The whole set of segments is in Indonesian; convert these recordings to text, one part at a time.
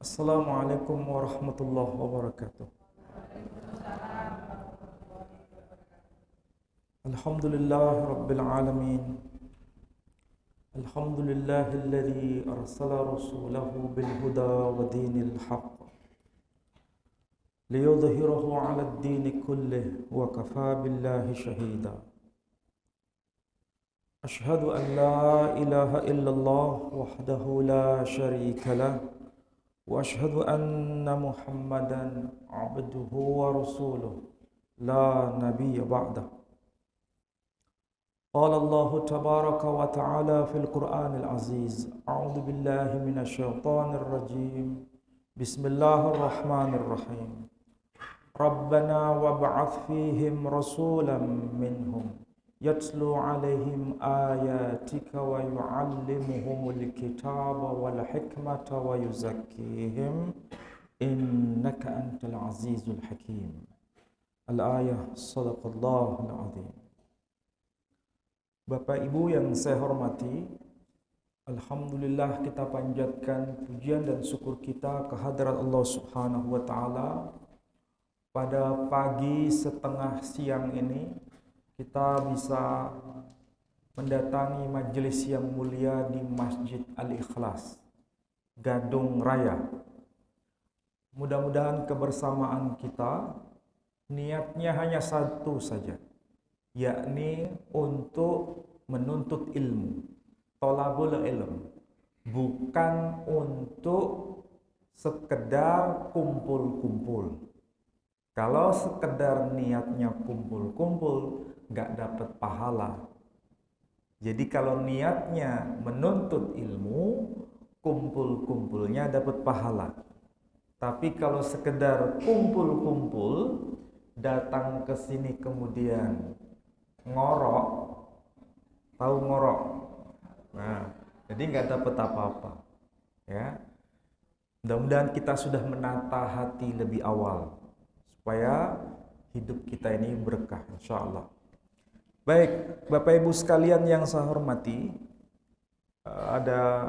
Assalamualaikum warahmatullahi wabarakatuh. Alhamdulillah rabbil alamin. Alhamdulillahilladzi arsala rasulahu bil huda wa dinil haqq liyudhhirahu 'ala ad-din kullih wa kafa billahi shahida. Ashhadu an la ilaha illallah wahdahu la syarika lah wa ashhadu anna Muhammadan 'abduhu wa rasuluh la nabiyya ba'dah. Qala Allah tabaraka wa ta'ala fil Qur'anil Aziz. A'udzu billahi minasy syaithanir rajim. Bismillahirrahmanirrahim. Rabbana wab'ats fihim rasulan minhum yatlu 'alaihim ayatika wa yu'allimuhumul kitaba wal hikmata wa yuzakkihim innaka antal azizul hakim. Al-ayah. Shadaqallahul azim. Bapak Ibu yang saya hormati, alhamdulillah kita panjatkan pujian dan syukur kita kehadirat Allah Subhanahu wa taala. Pada pagi setengah siang ini kita bisa mendatangi majelis yang mulia di Masjid Al-Ikhlas, Gadung Raya. Mudah-mudahan kebersamaan kita niatnya hanya satu saja, yakni untuk menuntut ilmu, thalabul ilm, bukan untuk sekedar kumpul-kumpul. Kalau sekedar niatnya kumpul-kumpul, gak dapat pahala. Jadi kalau niatnya menuntut ilmu, kumpul-kumpulnya dapat pahala. Tapi kalau sekedar kumpul-kumpul, datang ke sini kemudian ngorok, tahu ngorok? Nah, jadi nggak dapat apa-apa, ya. Mudah-mudahan kita sudah menata hati lebih awal supaya hidup kita ini berkah, insya Allah. Baik, Bapak Ibu sekalian yang saya hormati, ada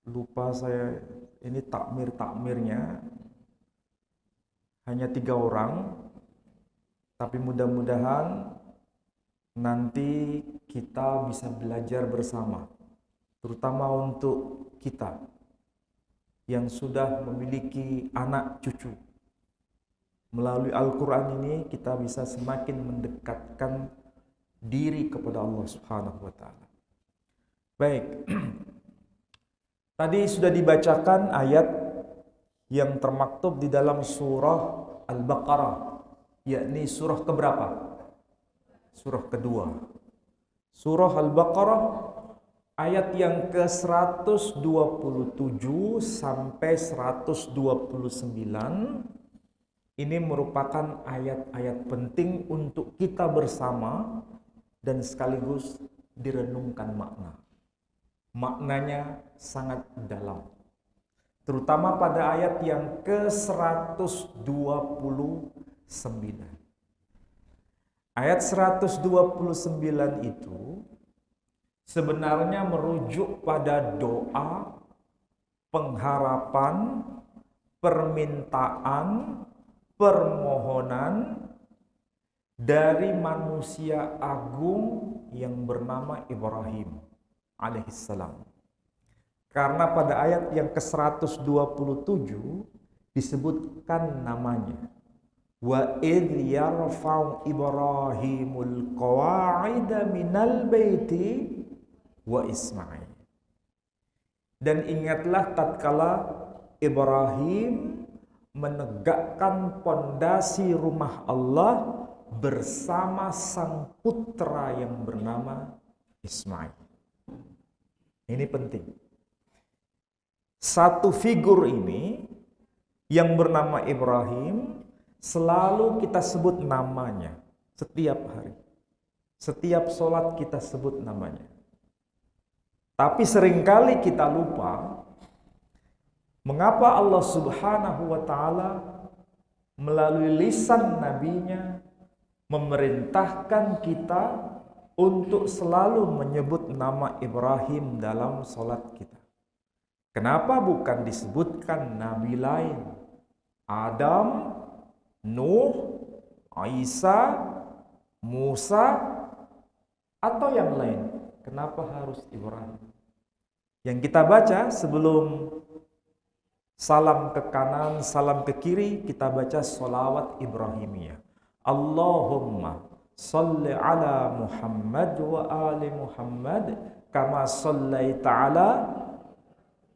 lupa saya ini takmirnya hanya 3 orang, tapi mudah-mudahan nanti kita bisa belajar bersama, terutama untuk kita yang sudah memiliki anak cucu. Melalui Al-Quran ini kita bisa semakin mendekatkan diri kepada Allah Subhanahu wa ta'ala. Baik, tadi sudah dibacakan ayat yang termaktub di dalam surah Al-Baqarah, yakni surah keberapa? Surah kedua. Surah Al-Baqarah ayat yang ke-127 sampai 129. Ini merupakan ayat-ayat penting untuk kita bersama dan sekaligus direnungkan makna. Maknanya sangat dalam. Terutama pada ayat yang ke-129. Ayat 129 itu sebenarnya merujuk pada doa, pengharapan, permintaan, permohonan dari manusia agung yang bernama Ibrahim alaihissalam. Karena pada ayat yang ke-127 disebutkan namanya. Wa idh yarfa'u Ibrahimul qawa'ida minal baiti wa Ismail. Dan ingatlah tatkala Ibrahim menegakkan pondasi rumah Allah bersama sang putra yang bernama Ismail. Ini penting. Satu figur ini yang bernama Ibrahim selalu kita sebut namanya setiap hari. Setiap sholat kita sebut namanya. Tapi seringkali kita lupa mengapa Allah Subhanahu wa ta'ala melalui lisan nabinya memerintahkan kita untuk selalu menyebut nama Ibrahim dalam sholat kita. Kenapa bukan disebutkan nabi lain? Adam, Nuh, Isa, Musa, atau yang lain? Kenapa harus Ibrahim? Yang kita baca sebelum salam ke kanan, salam ke kiri, kita baca sholawat Ibrahimiyah. Allahumma salli ala Muhammad wa ali Muhammad kama sallaita ala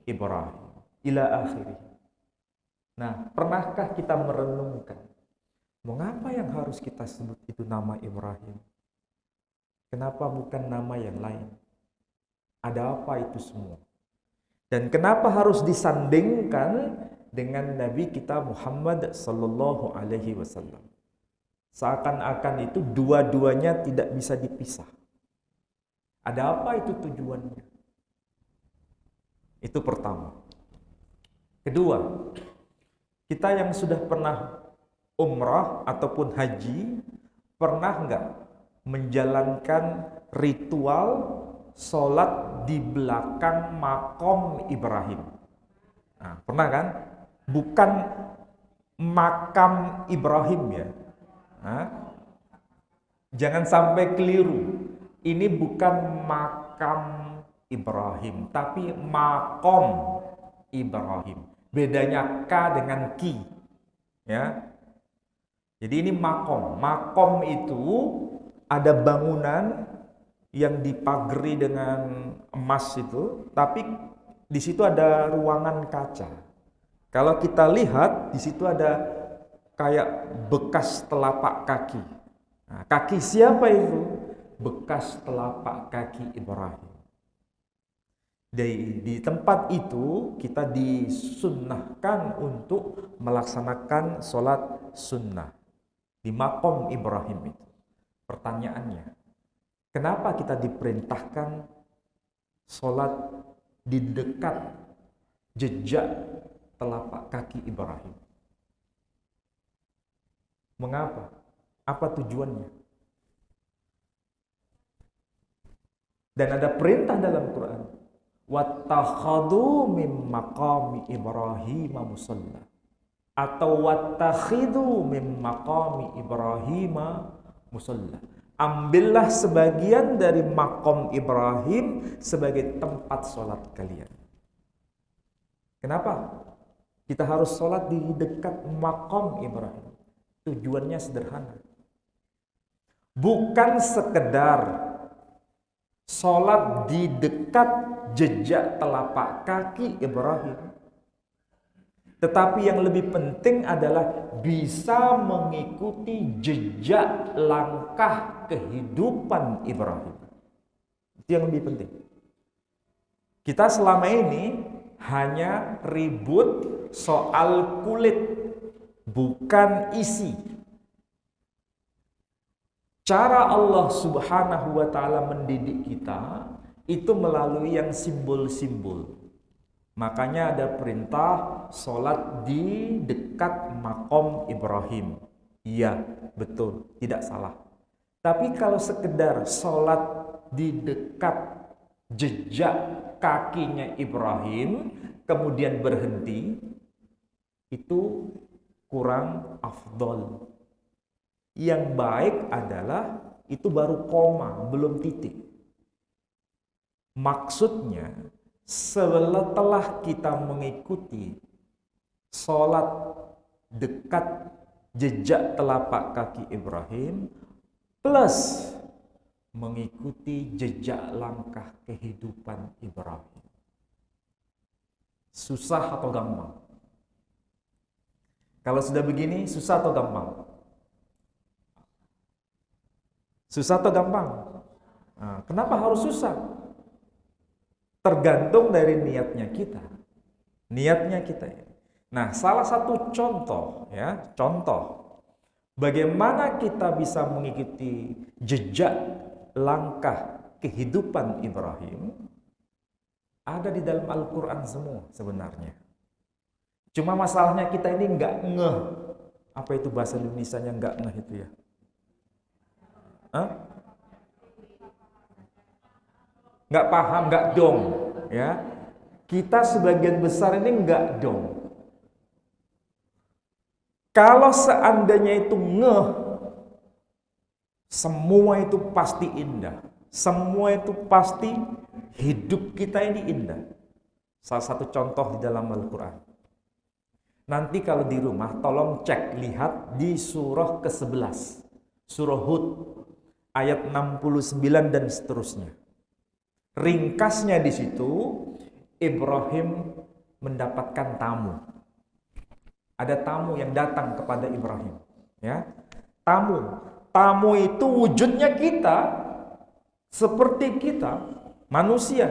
Ibrahim ila akhirih. Nah, pernahkah kita merenungkan mengapa yang harus kita sebut itu nama Ibrahim? Kenapa bukan nama yang lain? Ada apa itu semua? Dan kenapa harus disandingkan dengan Nabi kita Muhammad sallallahu alaihi wasallam? Seakan-akan itu dua-duanya tidak bisa dipisah. Ada apa itu tujuannya? Itu pertama. Kedua, kita yang sudah pernah umrah ataupun haji, pernah nggak menjalankan ritual sholat di belakang makom Ibrahim? Nah, pernah kan? Bukan makam Ibrahim ya. Nah, jangan sampai keliru. Ini bukan makam Ibrahim, tapi makom Ibrahim. Bedanya K dengan Ki. Ya. Jadi ini makom. Makom itu ada bangunan yang dipagari dengan emas itu, tapi di situ ada ruangan kaca. Kalau kita lihat di situ ada kayak bekas telapak kaki. Nah, kaki siapa itu? Bekas telapak kaki Ibrahim. Di tempat itu kita disunnahkan untuk melaksanakan sholat sunnah di makom Ibrahim itu. Pertanyaannya, kenapa kita diperintahkan sholat di dekat jejak telapak kaki Ibrahim? Mengapa? Apa tujuannya? Dan ada perintah dalam Quran, wattakhadhu mim maqami Ibrahim musalla, atau wattakhidhu mim maqami Ibrahim musalla. Ambillah sebagian dari makom Ibrahim sebagai tempat sholat kalian. Kenapa kita harus sholat di dekat makom Ibrahim? Tujuannya sederhana. Bukan sekedar sholat di dekat jejak telapak kaki Ibrahim, tetapi yang lebih penting adalah bisa mengikuti jejak langkah kehidupan Ibrahim. Itu yang lebih penting. Kita selama ini hanya ribut soal kulit, bukan isi. Cara Allah Subhanahu wa ta'ala mendidik kita itu melalui yang simbol-simbol. Makanya ada perintah sholat di dekat makom Ibrahim. Iya, betul, tidak salah. Tapi kalau sekedar sholat di dekat jejak kakinya Ibrahim, kemudian berhenti, itu kurang afdol. Yang baik adalah itu baru koma, belum titik. Maksudnya, setelah kita mengikuti sholat dekat jejak telapak kaki Ibrahim, plus mengikuti jejak langkah kehidupan Ibrahim. Susah atau gampang? Kalau sudah begini, susah atau gampang? Susah atau gampang? Nah, kenapa harus susah? Tergantung dari niatnya kita. Niatnya kita. Nah, salah satu contoh ya, bagaimana kita bisa mengikuti jejak langkah kehidupan Ibrahim ada di dalam Al-Qur'an semua sebenarnya. Cuma masalahnya kita ini nggak ngeh. Apa itu bahasa Indonesianya nggak ngeh itu ya? Nggak paham, nggak dong, ya. Kita sebagian besar ini enggak dong. Kalau seandainya itu semua itu pasti indah. Semua itu pasti hidup kita ini indah. Salah satu contoh di dalam Al-Quran. Nanti kalau di rumah tolong cek, lihat di surah ke-11. Surah Hud ayat 69 dan seterusnya. Ringkasnya di situ, Ibrahim mendapatkan tamu. Ada tamu yang datang kepada Ibrahim, ya. Tamu itu wujudnya kita, seperti kita, manusia.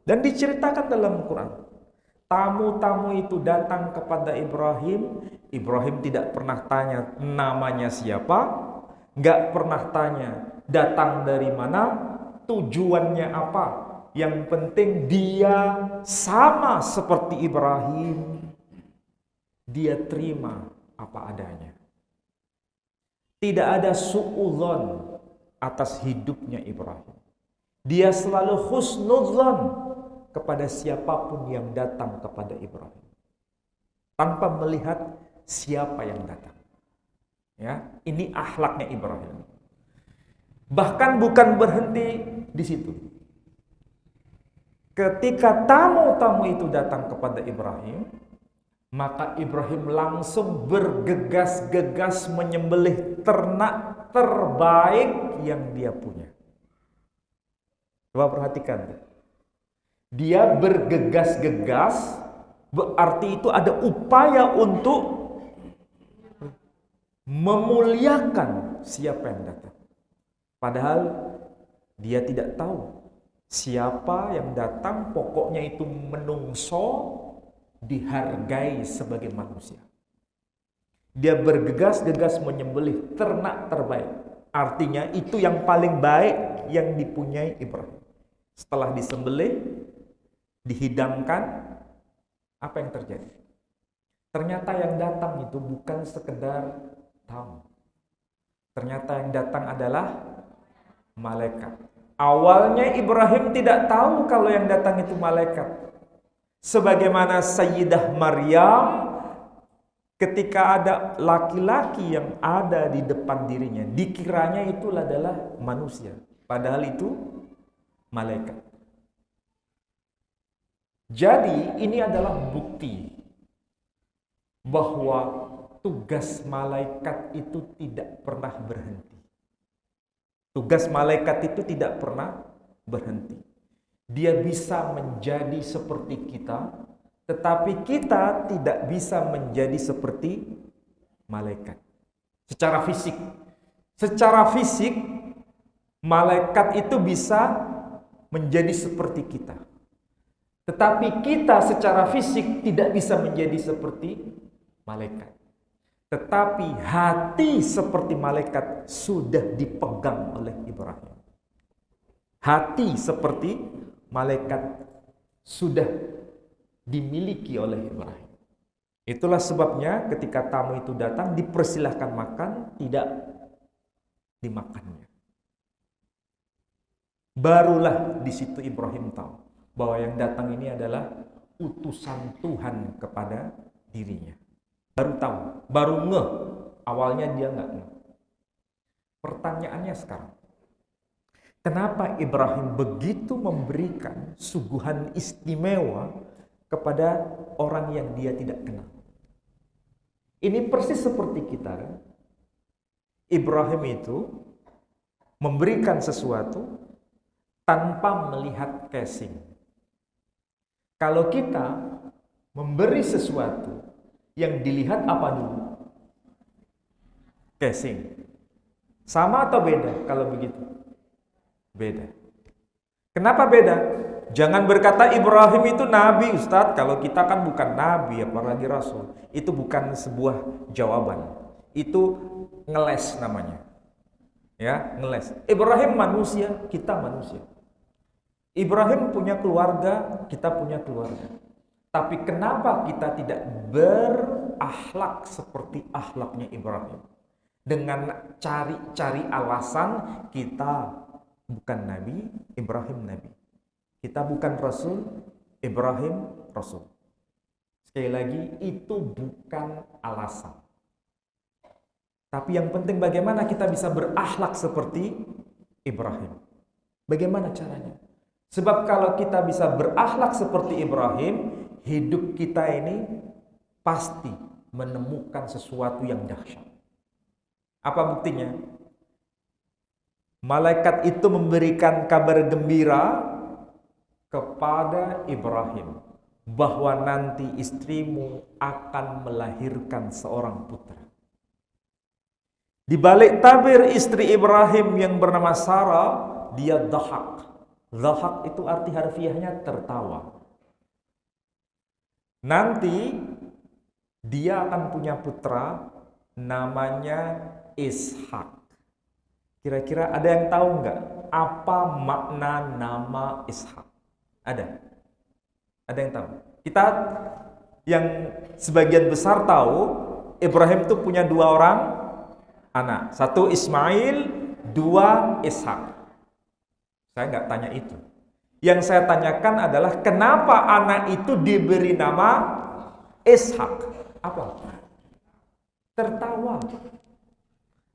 Dan diceritakan dalam Quran. Tamu-tamu itu datang kepada Ibrahim. Ibrahim tidak pernah tanya namanya siapa, nggak pernah tanya datang dari mana, tujuannya apa. Yang penting dia sama seperti Ibrahim. Dia terima apa adanya. Tidak ada su'udzon atas hidupnya Ibrahim. Dia selalu husnudzon kepada siapapun yang datang kepada Ibrahim. Tanpa melihat siapa yang datang. Ya, ini akhlaknya Ibrahim. Bahkan bukan berhenti di situ. Ketika tamu-tamu itu datang kepada Ibrahim, maka Ibrahim langsung bergegas-gegas menyembelih ternak terbaik yang dia punya. Coba perhatikan. Dia bergegas-gegas, berarti itu ada upaya untuk memuliakan siapa yang datang. Padahal dia tidak tahu siapa yang datang, pokoknya itu menungso, dihargai sebagai manusia. Dia bergegas-gegas menyembelih ternak terbaik. Artinya itu yang paling baik yang dipunyai Ibrahim. Setelah disembelih, dihidangkan, apa yang terjadi? Ternyata yang datang itu bukan sekedar tamu. Ternyata yang datang adalah malaikat. Awalnya Ibrahim tidak tahu kalau yang datang itu malaikat. Sebagaimana Sayyidah Maryam ketika ada laki-laki yang ada di depan dirinya, dikiranya itu adalah manusia. Padahal itu malaikat. Jadi ini adalah bukti bahwa tugas malaikat itu tidak pernah berhenti. Tugas malaikat itu tidak pernah berhenti. Dia bisa menjadi seperti kita, tetapi kita tidak bisa menjadi seperti malaikat. Secara fisik. Secara fisik, malaikat itu bisa menjadi seperti kita. Tetapi kita secara fisik tidak bisa menjadi seperti malaikat. Tetapi hati seperti malaikat sudah dipegang oleh Ibrahim. Hati seperti malaikat sudah dimiliki oleh Ibrahim. Itulah sebabnya ketika tamu itu datang dipersilahkan makan, tidak dimakannya. Barulah di situ Ibrahim tahu bahwa yang datang ini adalah utusan Tuhan kepada dirinya. Baru tahu, baru ngeh. Awalnya dia nggak ngeh. Pertanyaannya sekarang, kenapa Ibrahim begitu memberikan suguhan istimewa kepada orang yang dia tidak kenal? Ini persis seperti kita, kan? Ibrahim itu memberikan sesuatu tanpa melihat casing. Kalau kita memberi sesuatu yang dilihat apa dulu? Casing. Sama atau beda kalau begitu? Beda. Kenapa beda? Jangan berkata Ibrahim itu nabi, Ustadz. Kalau kita kan bukan nabi, apalagi rasul. Itu bukan sebuah jawaban. Itu ngeles namanya. Ya, ngeles. Ibrahim manusia, kita manusia. Ibrahim punya keluarga, kita punya keluarga. Tapi kenapa kita tidak berakhlak seperti akhlaknya Ibrahim? Dengan cari-cari alasan kita bukan nabi, Ibrahim nabi. Kita bukan rasul, Ibrahim Rasul. Sekali lagi, itu bukan alasan. Tapi yang penting bagaimana kita bisa berakhlak seperti Ibrahim. Bagaimana caranya? Sebab kalau kita bisa berakhlak seperti Ibrahim, hidup kita ini pasti menemukan sesuatu yang dahsyat. Apa buktinya? Malaikat itu memberikan kabar gembira kepada Ibrahim bahwa nanti istrimu akan melahirkan seorang putra. Di balik tabir istri Ibrahim yang bernama Sarah, dia dhahak. Dhahak itu arti harfiahnya tertawa. Nanti dia akan punya putra namanya Ishak. Kira-kira ada yang tahu nggak apa makna nama Ishak? Ada? Ada yang tahu? Kita yang sebagian besar tahu Ibrahim itu punya 2 orang anak. 1 Ismail, 2 Ishak. Saya nggak tanya itu. Yang saya tanyakan adalah kenapa anak itu diberi nama Ishak? Apa? Tertawa.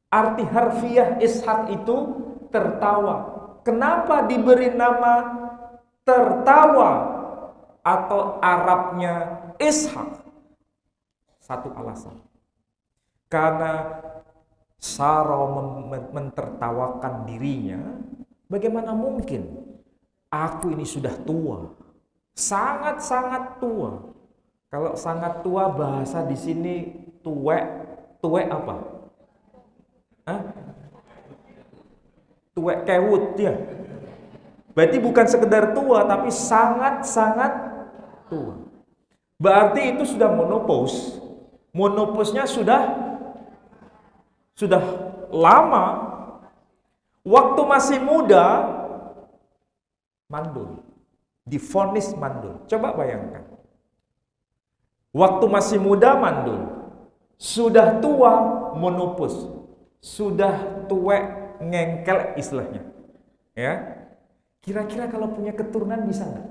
Arti harfiah Ishak itu tertawa. Kenapa diberi nama tertawa atau Arabnya Ishak? Satu alasan. Karena Sarah mentertawakan dirinya. Bagaimana mungkin aku ini sudah tua, sangat-sangat tua. Kalau sangat tua bahasa di sini tuwek, tuwek apa? Hah? Tuwek kewut ya. Berarti bukan sekedar tua, tapi sangat-sangat tua. Berarti itu sudah menopause. Menopausnya sudah lama. Waktu masih muda, mandul. Divonis mandul. Coba bayangkan. Waktu masih muda, mandul. Sudah tua, menopause. Sudah tuwek, ngengkel istilahnya. Ya. Kira-kira kalau punya keturunan bisa nggak?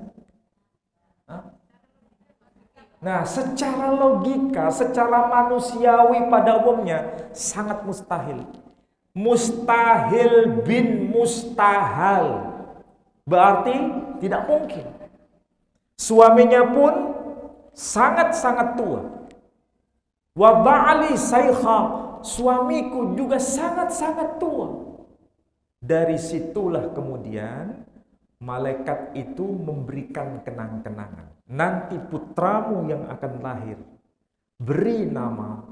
Nah, secara logika, secara manusiawi pada umumnya, sangat mustahil. Mustahil bin mustahal. Berarti tidak mungkin. Suaminya pun sangat-sangat tua. Wa ba'ali saykha, suamiku juga sangat-sangat tua. Dari situlah kemudian malaikat itu memberikan kenang-kenangan. Nanti putramu yang akan lahir, beri nama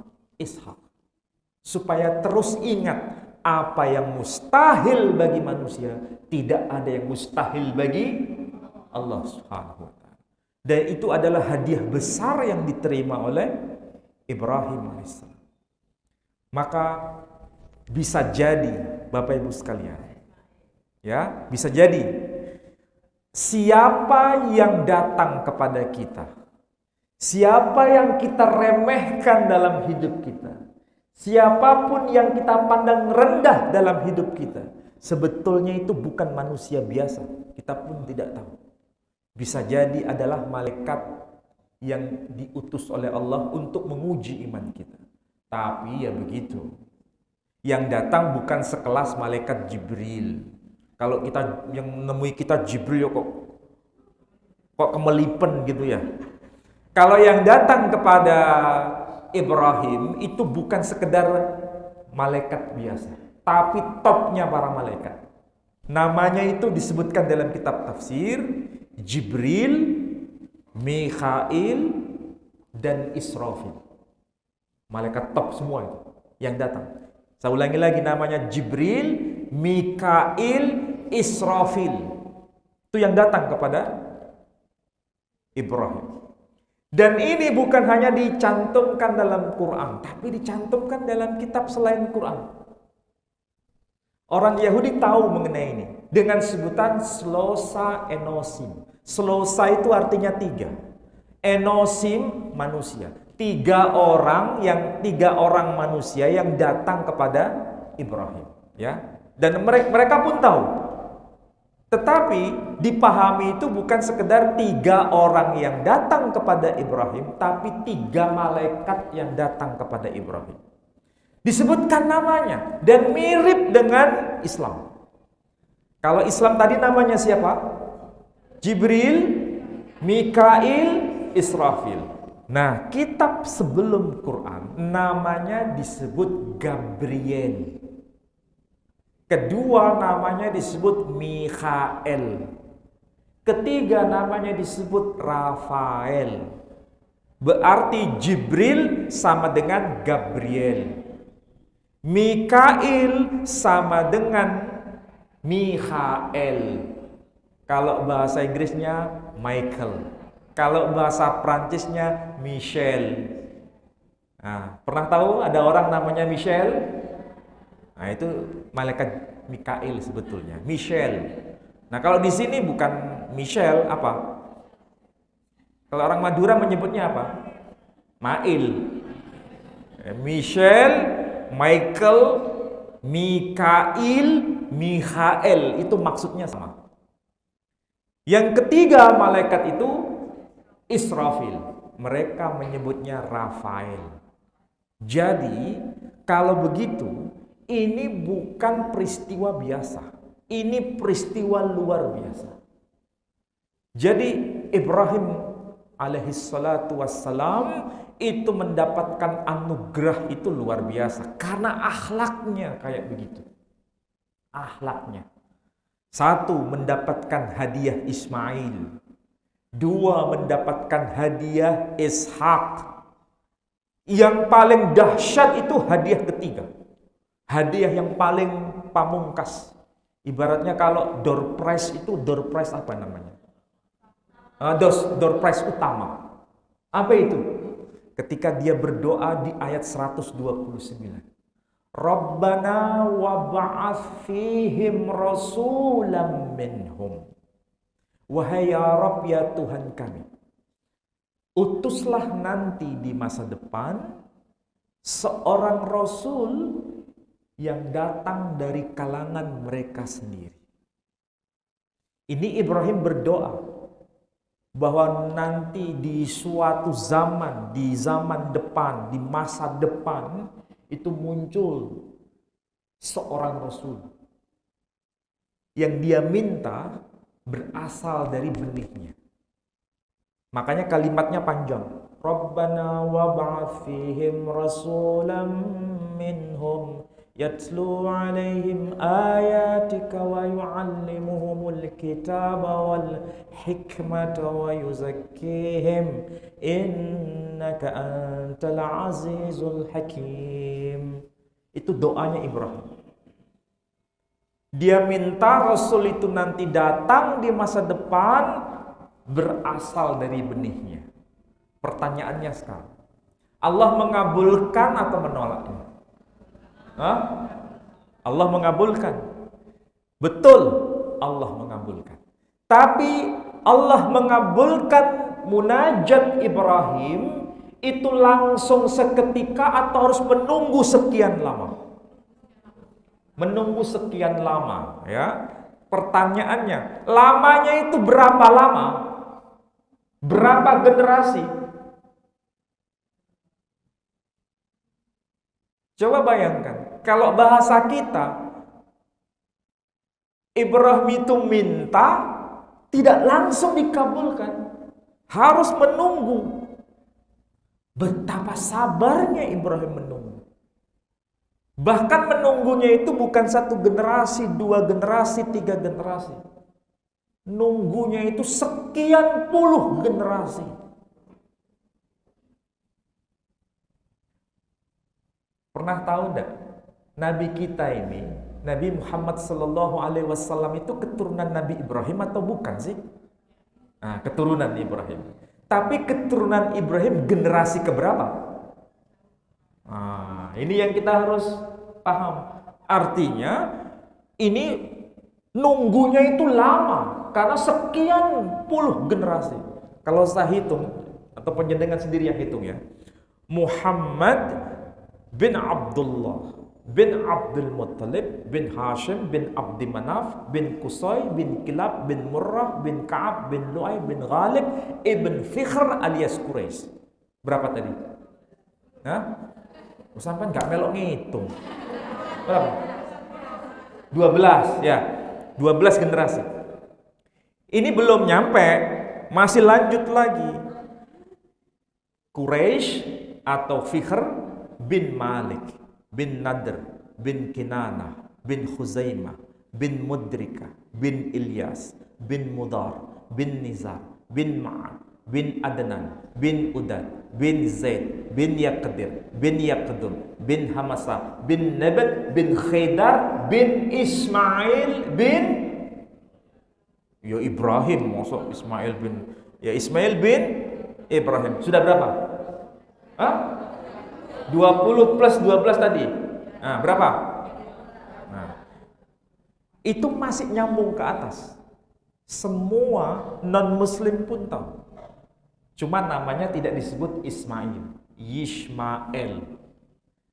Ishak. Supaya terus ingat, apa yang mustahil bagi manusia, tidak ada yang mustahil bagi Allah Subhanahu wa ta'ala. Dan itu adalah hadiah besar yang diterima oleh Ibrahim AS. Maka bisa jadi Bapak Ibu sekalian, ya, bisa jadi siapa yang datang kepada kita, siapa yang kita remehkan dalam hidup kita, siapapun yang kita pandang rendah dalam hidup kita, sebetulnya itu bukan manusia biasa. Kita pun tidak tahu. Bisa jadi adalah malaikat yang diutus oleh Allah untuk menguji iman kita. Tapi ya begitu. Yang datang bukan sekelas malaikat Jibril. Kalau kita yang menemui kita Jibril kok kemelipen gitu ya. Kalau yang datang kepada Ibrahim itu bukan sekedar malaikat biasa, tapi topnya para malaikat. Namanya itu disebutkan dalam kitab tafsir, Jibril, Mikail, dan Israfil. Malaikat top semua itu yang datang. Saya ulangi lagi, namanya Jibril, Mikail, Israfil. Itu yang datang kepada Ibrahim. Dan ini bukan hanya dicantumkan dalam Quran, tapi dicantumkan dalam kitab selain Quran. Orang Yahudi tahu mengenai ini dengan sebutan Slosa Enosim. Slosa itu artinya 3. Enosim manusia. 3 orang manusia yang datang kepada Ibrahim, ya. Dan mereka pun tahu. Tetapi dipahami itu bukan sekedar 3 orang yang datang kepada Ibrahim, tapi 3 malaikat yang datang kepada Ibrahim. Disebutkan namanya dan mirip dengan Islam. Kalau Islam tadi namanya siapa? Jibril, Mikail, Israfil. Nah, kitab sebelum Quran namanya disebut Gabriel. Kedua namanya disebut Mikhael. Ketiga namanya disebut Rafael. Berarti Jibril sama dengan Gabriel. Mikail sama dengan Mikhael. Kalau bahasa Inggrisnya Michael. Kalau bahasa Prancisnya Michel. Nah, pernah tahu ada orang namanya Michel? Nah, itu malaikat Mikail sebetulnya, Michel. Nah, kalau di sini bukan Michel, apa? Kalau orang Madura menyebutnya apa? Mail. Michel, Michael, Mikail, Mikhael, itu maksudnya sama. Yang ketiga malaikat itu Israfil. Mereka menyebutnya Rafael. Jadi, kalau begitu, ini bukan peristiwa biasa. Ini peristiwa luar biasa. Jadi Ibrahim alaihissalatu wassalam itu mendapatkan anugerah itu luar biasa. Karena akhlaknya kayak begitu. Akhlaknya. 1, mendapatkan hadiah Ismail. 2, mendapatkan hadiah Ishak. Yang paling dahsyat itu hadiah ketiga. Hadiah yang paling pamungkas. Ibaratnya kalau door prize itu, door prize apa namanya? Door prize utama. Apa itu? Ketika dia berdoa di ayat 129. Rabbana wa ba'ath fihim rasulam minhum. Wahai ya Rabb, ya Tuhan kami, utuslah nanti di masa depan seorang rasul yang datang dari kalangan mereka sendiri. Ini Ibrahim berdoa bahwa nanti di suatu zaman, di zaman depan, di masa depan itu muncul seorang rasul yang dia minta berasal dari benihnya. Makanya kalimatnya panjang. Rabbana wa ba'ath fihim rasulam minhum yatlu alaihim ayatika wa yu'allimuhumul kitaba wal hikmata wa yuzakkihim innaka antal azizul hakim. Itu doanya Ibrahim. Dia minta Rasul itu nanti datang di masa depan berasal dari benihnya. Pertanyaannya sekarang, Allah mengabulkan atau menolaknya? Allah mengabulkan. Betul, Allah mengabulkan. Tapi Allah mengabulkan munajat Ibrahim itu langsung seketika atau harus menunggu sekian lama? Menunggu sekian lama, ya. Pertanyaannya, lamanya itu berapa lama? Berapa generasi? Coba bayangkan, kalau bahasa kita, Ibrahim itu minta, tidak langsung dikabulkan. Harus menunggu. Betapa sabarnya Ibrahim menunggu. Bahkan menunggunya itu bukan 1 generasi, 2 generasi, 3 generasi. Nunggunya itu sekian puluh generasi. Pernah tahu enggak? Nabi kita ini, Nabi Muhammad sallallahu alaihi wasallam itu keturunan Nabi Ibrahim atau bukan sih? Nah, keturunan Ibrahim. Tapi keturunan Ibrahim generasi keberapa? Nah, ini yang kita harus paham. Artinya ini nunggunya itu lama karena sekian puluh generasi. Kalau saya hitung atau penjenengan sendiri yang hitung ya. Muhammad bin Abdullah bin Abdul Muttalib, bin Hashim, bin Abdi Manaf, bin Qusay, bin Kilab, bin Murrah, bin Ka'ab, bin Lu'ay, bin Ghalib, ibn Fikhr alias Quraisy. Berapa tadi? Hah? Sampai nggak melok ngitung. Berapa? 12, ya. 12 generasi. Ini belum nyampe, masih lanjut lagi. Quraisy atau Fikhr bin Malik, bin Nadr, bin Kinanah, bin Khuzaimah, bin Mudrika, bin Ilyas, bin Mudar, bin Nizar, bin Ma'ad, bin Adnan, bin Udad, bin Zaid, bin Yaqdir, bin Yaqdum, bin Hamasa, bin Nabat, bin Khaydar, bin Ismail, bin Ibrahim, masuk Ismail bin Ibrahim. Sudah berapa? Hah? 20 plus 12 tadi. Nah, berapa? Nah, itu masih nyambung ke atas. Semua non-muslim pun tahu. Cuma namanya tidak disebut Ismail, Yishmael.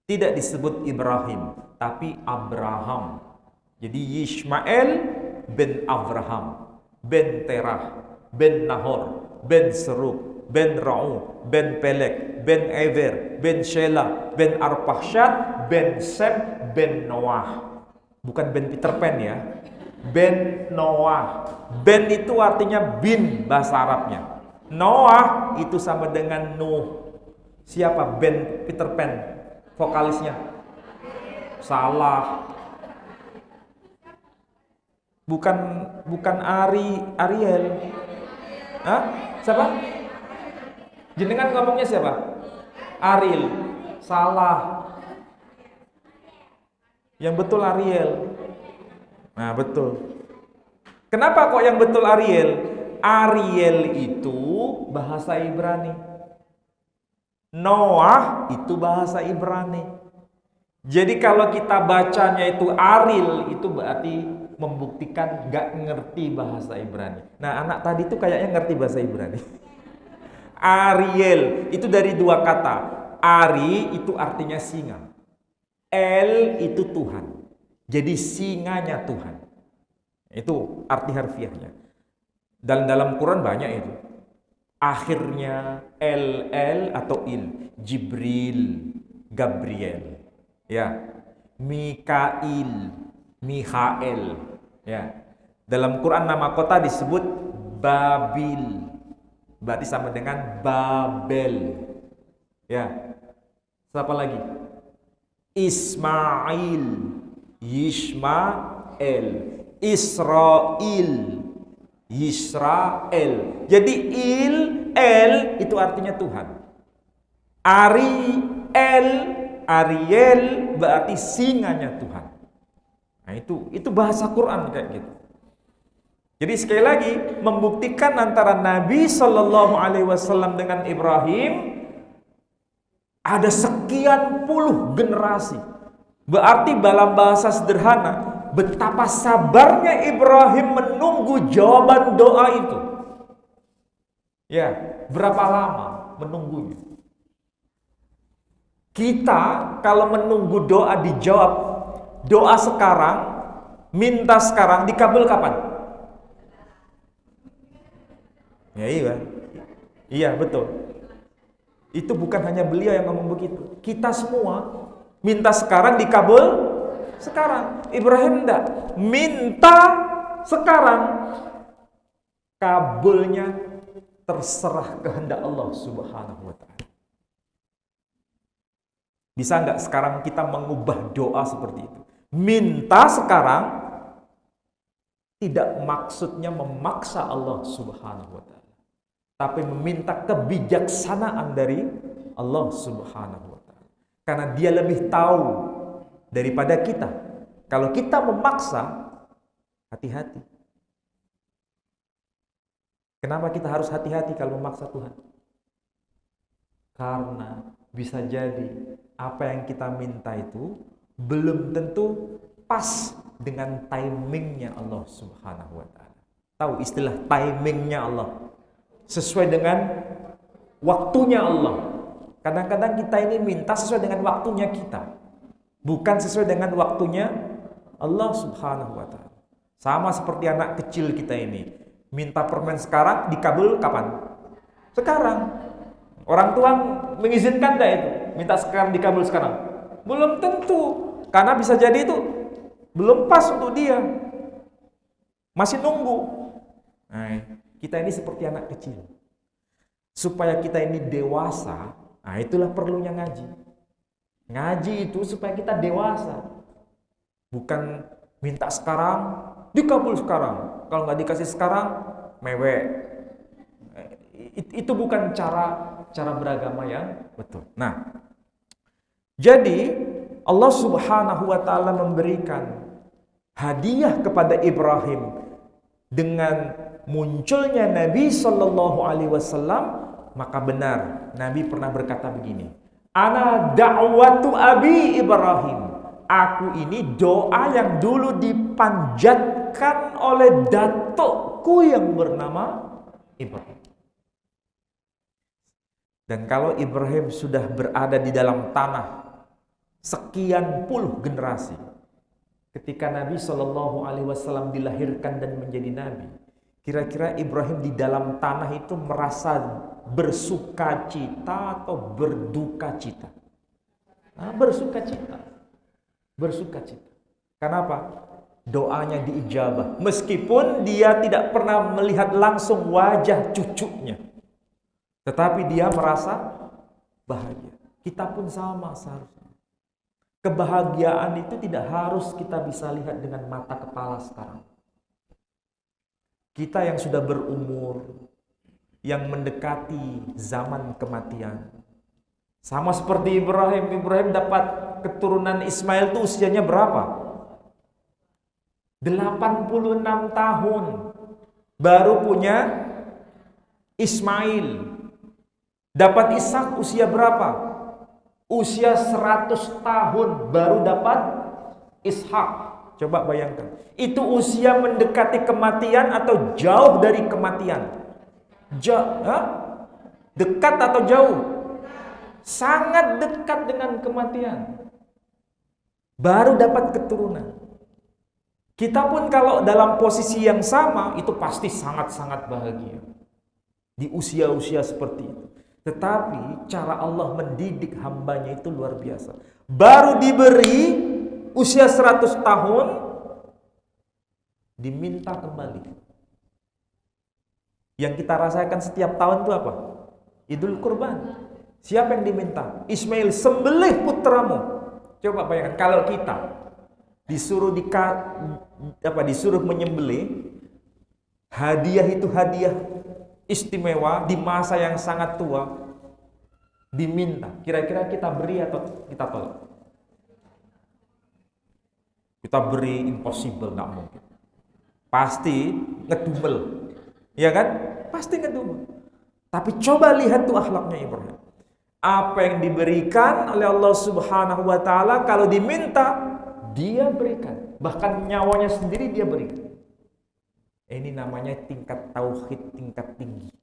Tidak disebut Ibrahim, tapi Abraham. Jadi Yishmael bin Abraham, bin Terah, bin Nahor, bin Seruk, bin Ra'u, bin Pelek, bin Ever, bin Shelah, bin Arpahsyad, bin Sem, bin Noah. Bukan bin Peter Pan ya. Bin Noah. Ben itu artinya bin bahasa Arabnya. Noah itu sama dengan Nuh. Siapa Ben Peter Pan? Vokalisnya? Salah. Bukan Ariel. Hah? Siapa? Jenengan ngomongnya siapa? Ariel. Salah. Yang betul Ariel. Nah, betul. Kenapa kok yang betul Ariel? Ariel itu bahasa Ibrani. Noah itu bahasa Ibrani. Jadi kalau kita bacanya itu Ariel, itu berarti membuktikan nggak ngerti bahasa Ibrani. Nah, anak tadi itu kayaknya ngerti bahasa Ibrani. Ariel itu dari dua kata. Ari itu artinya singa. El itu Tuhan. Jadi singanya Tuhan. Itu arti harfiahnya. Dan dalam Quran banyak itu. Akhirnya el atau il. Jibril, Gabriel. Ya. Mikail, Mikhael. Ya. Dalam Quran nama kota disebut Babil. Berarti sama dengan Babel. Ya. Siapa lagi? Ismail, Yishmael, Israel, Yisrael. Jadi el itu artinya Tuhan. Ariel berarti singanya Tuhan. Nah, itu bahasa Quran kayak gitu. Jadi sekali lagi membuktikan antara Nabi Shallallahu Alaihi Wasallam dengan Ibrahim ada sekian puluh generasi. Berarti dalam bahasa sederhana, betapa sabarnya Ibrahim menunggu jawaban doa itu. Ya, berapa lama menunggunya? Kita kalau menunggu doa dijawab, doa sekarang, minta sekarang, dikabul kapan? Ya iya. Iya, betul. Itu bukan hanya beliau yang ngomong begitu. Kita semua minta sekarang, dikabul sekarang. Ibrahim enggak. Minta sekarang, kabulnya terserah kehendak Allah Subhanahu wa ta'ala. Bisa enggak sekarang kita mengubah doa seperti itu? Minta sekarang tidak maksudnya memaksa Allah Subhanahu wa ta'ala, tapi meminta kebijaksanaan dari Allah Subhanahu wa ta'ala. Karena dia lebih tahu daripada kita. Kalau kita memaksa, hati-hati. Kenapa kita harus hati-hati kalau memaksa Tuhan? Karena bisa jadi apa yang kita minta itu belum tentu pas dengan timingnya Allah Subhanahu wa ta'ala. Tahu istilah timingnya Allah? Sesuai dengan waktunya Allah. Kadang-kadang kita ini minta sesuai dengan waktunya kita. bukan sesuai dengan waktunya Allah Subhanahu wa taala. Sama seperti anak kecil kita ini, minta permen sekarang, dikabul kapan? Sekarang. Orang tua mengizinkan enggak itu? Minta sekarang, dikabul sekarang? Belum tentu. Karena bisa jadi itu belum pas untuk dia. Masih nunggu. Nah, kita ini seperti anak kecil. Supaya kita ini dewasa, nah itulah perlunya ngaji. Ngaji itu supaya kita dewasa. Bukan minta sekarang, dikabul sekarang. Kalau nggak dikasih sekarang, mewek. Itu bukan cara beragama yang betul. Nah, jadi Allah Subhanahu wa taala memberikan hadiah kepada Ibrahim dengan munculnya Nabi Shallallahu alaihi wasallam. Maka benar, Nabi pernah berkata begini, ana da'watu abi Ibrahim. Aku ini doa yang dulu dipanjatkan oleh datukku yang bernama Ibrahim. Dan kalau Ibrahim sudah berada di dalam tanah sekian puluh generasi, ketika Nabi Shallallahu alaihi wasallam dilahirkan dan menjadi nabi, kira-kira Ibrahim di dalam tanah itu merasa bersuka cita atau berduka cita? Nah, bersuka cita. Bersuka cita. Kenapa? Doanya diijabah. Meskipun dia tidak pernah melihat langsung wajah cucunya, tetapi dia merasa bahagia. Kita pun sama seharusnya. Kebahagiaan itu tidak harus kita bisa lihat dengan mata kepala sekarang. Kita yang sudah berumur, yang mendekati zaman kematian, sama seperti Ibrahim. Ibrahim dapat keturunan Ismail itu usianya berapa? 86 tahun baru punya Ismail. Dapat Ishak usia berapa? Usia 100 tahun baru dapat Ishak. Coba bayangkan. Itu usia mendekati kematian atau jauh dari kematian? Dekat atau jauh? Sangat dekat dengan kematian. Baru dapat keturunan. Kita pun kalau dalam posisi yang sama, itu pasti sangat-sangat bahagia. Di usia-usia seperti itu. Tetapi cara Allah mendidik hambanya itu luar biasa. Baru diberi usia 100 tahun, diminta kembali. Yang kita rasakan setiap tahun itu apa? Idul Kurban. Siapa yang diminta? Ismail, sembelih putramu. Coba bayangkan kalau kita disuruh disuruh menyembelih, hadiah itu hadiah istimewa di masa yang sangat tua, diminta. Kira-kira kita beri atau kita tolak? Kita beri, impossible, nggak mungkin. Pasti ngedumel, ya kan? Pasti ngedumel. Tapi coba lihat tuh akhlaknya Ibrahim. Apa yang diberikan oleh Allah Subhanahu wa taala, kalau diminta, dia berikan. Bahkan nyawanya sendiri dia berikan. Ini namanya tingkat tauhid tingkat tinggi.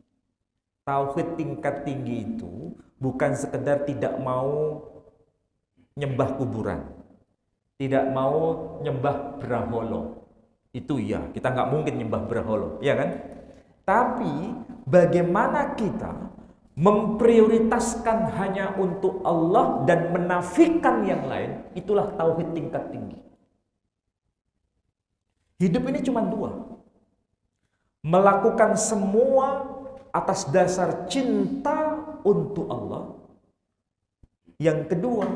Tauhid tingkat tinggi itu bukan sekedar tidak mau nyembah kuburan, tidak mau nyembah berhala. Itu ya, kita nggak mungkin nyembah berhala, ya kan? Tapi bagaimana kita memprioritaskan hanya untuk Allah dan menafikan yang lain, itulah tauhid tingkat tinggi. Hidup ini cuma dua. Melakukan semua atas dasar cinta untuk Allah. Yang kedua,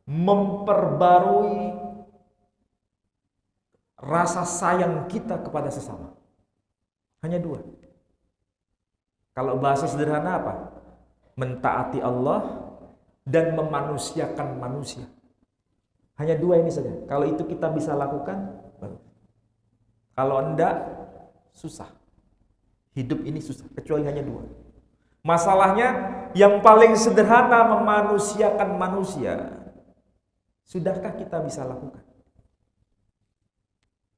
memperbarui rasa sayang kita kepada sesama. Hanya dua. Kalau bahasa sederhana apa? Mentaati Allah dan memanusiakan manusia. Hanya dua ini saja. Kalau itu kita bisa lakukan, bagus. Kalau enggak, susah. Hidup ini susah, kecuali hanya dua. Masalahnya yang paling sederhana, memanusiakan manusia. Sudahkah kita bisa lakukan?